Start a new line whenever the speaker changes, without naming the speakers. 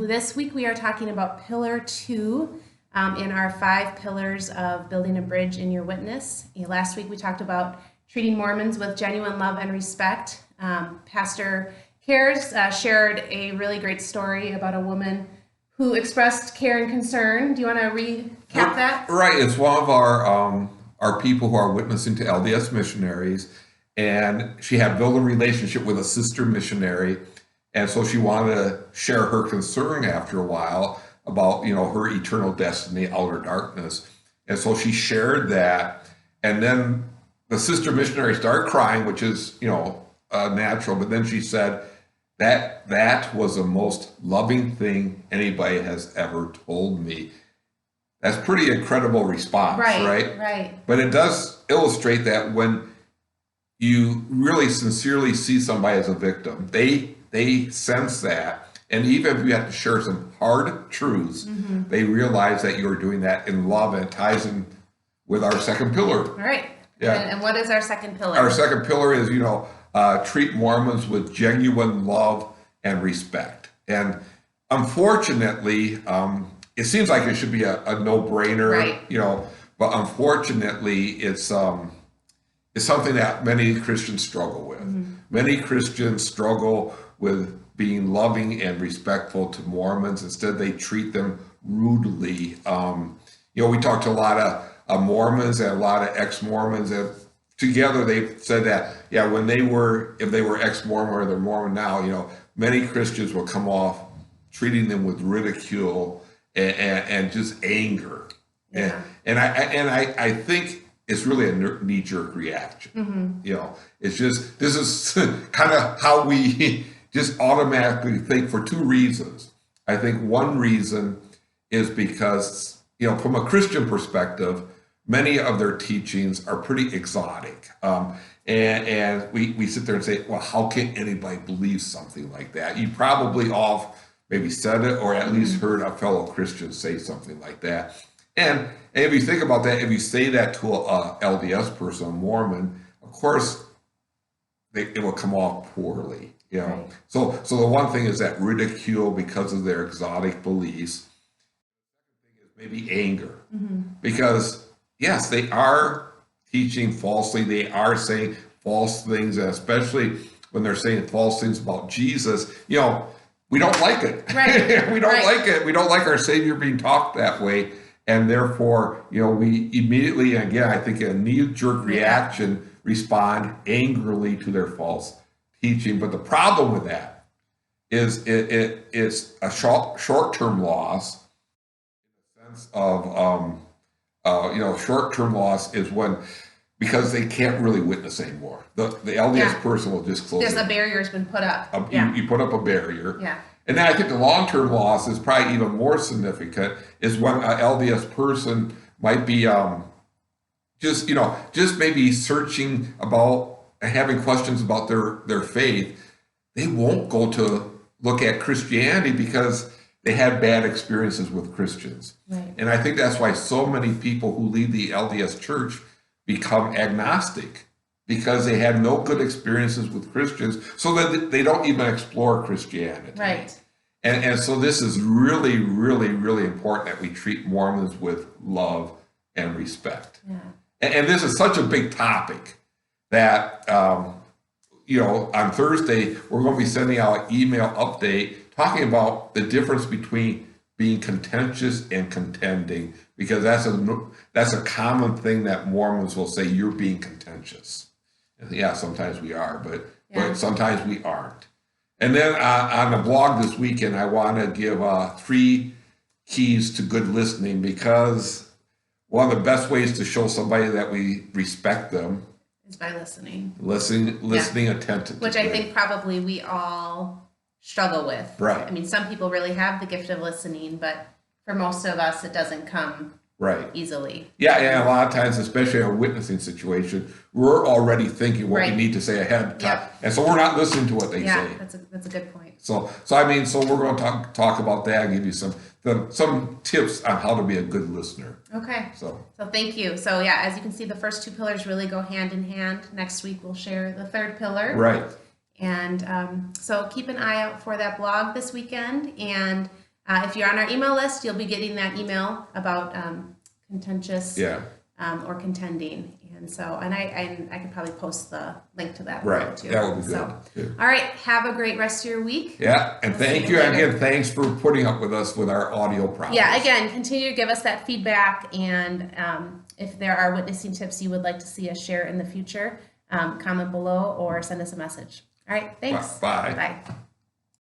This week we are talking about Pillar 2 in our 5 pillars of building a bridge in your witness. Last week we talked about treating Mormons with genuine love and respect. Pastor Cares shared a really great story about a woman who expressed care and concern. Do you want to recap that?
Right. It's one of our people who are witnessing to LDS missionaries, and she had built a relationship with a sister missionary, and so she wanted to share her concern after a while about, her eternal destiny, outer darkness. And so she shared that, and then the sister missionary started crying, which is, natural, but then she said that was the most loving thing anybody has ever told me. That's pretty incredible response, right?
Right.
But it does illustrate that when you really sincerely see somebody as a victim, they sense that. And even if you have to share some hard truths, they realize that you're doing that in love, and it ties in with our second pillar.
All right.
Yeah.
And what is our second pillar?
Our second pillar is, treat Mormons with genuine love and respect. And unfortunately, it seems like it should be a no-brainer,
right.
But unfortunately, it's something that many Christians struggle with. Many Christians struggle with being loving and respectful to Mormons. Instead, they treat them rudely. We talked to a lot of Mormons and a lot of ex-Mormons, and together they said that, if they were ex-Mormon or they're Mormon now, many Christians will come off treating them with ridicule and just anger.
Yeah.
And I think it's really a knee-jerk reaction. It's just, this is kind of how we just automatically think, for two reasons. I think one reason is because, from a Christian perspective, many of their teachings are pretty exotic. And we sit there and say, well, how can anybody believe something like that? You probably all maybe said it, or at least heard a fellow Christian say something like that. And if you think about that, if you say that to a LDS person, a Mormon, of course, it will come off poorly.
Right.
So the one thing is that ridicule because of their exotic beliefs. The second thing is maybe anger, because yes, they are teaching falsely. They are saying false things, and especially when they're saying false things about Jesus, we don't like it.
Right.
We don't like it. We don't like our Savior being taught that way. And therefore, we immediately, again, I think a knee-jerk reaction, respond angrily to their false teaching. But the problem with that is it's a short-term loss, in the sense of, short-term loss is when, because they can't really witness anymore. The LDS person will just close.
There's a barrier's been put up.
You put up a barrier.
Yeah.
And then I think the long-term loss is probably even more significant, is when an LDS person might be just maybe searching about and having questions about their faith. They won't go to look at Christianity because they had bad experiences with Christians.
Right.
And I think that's why so many people who leave the LDS church become agnostic, because they had no good experiences with Christians, so that they don't even explore Christianity.
Right.
And so this is really, really, really important that we treat Mormons with love and respect.
Yeah.
And this is such a big topic that, on Thursday, we're going to be sending out an email update talking about the difference between being contentious and contending, because that's a common thing that Mormons will say, you're being contentious. And yeah, sometimes we are, but sometimes we aren't. And then on the blog this weekend, I want to give 3 keys to good listening, because one of the best ways to show somebody that we respect them
is by listening.
Listening attentively.
Which I think probably we all struggle with.
Right.
I mean, some people really have the gift of listening, but for most of us, it doesn't come easily.
Yeah, and a lot of times, especially in a witnessing situation, we're already thinking what we need to say ahead of time. And so we're not listening to what they say.
Yeah, that's a good point.
So we're going to talk about that and give you some tips on how to be a good listener.
Okay.
So
thank you. So as you can see, the first 2 pillars really go hand in hand. Next week, we'll share the 3rd pillar.
Right.
And so keep an eye out for that blog this weekend. And If you're on our email list, you'll be getting that email about contentious or contending. And so, and I could probably post the link to that
Right.
too.
That would be
So,
good.
all right. Have a great rest of your week.
Yeah. And thank you again. Thanks for putting up with us with our audio problems.
Yeah. Again, continue to give us that feedback. And if there are witnessing tips you would like to see us share in the future, comment below or send us a message. All right. Thanks.
Bye.
Bye.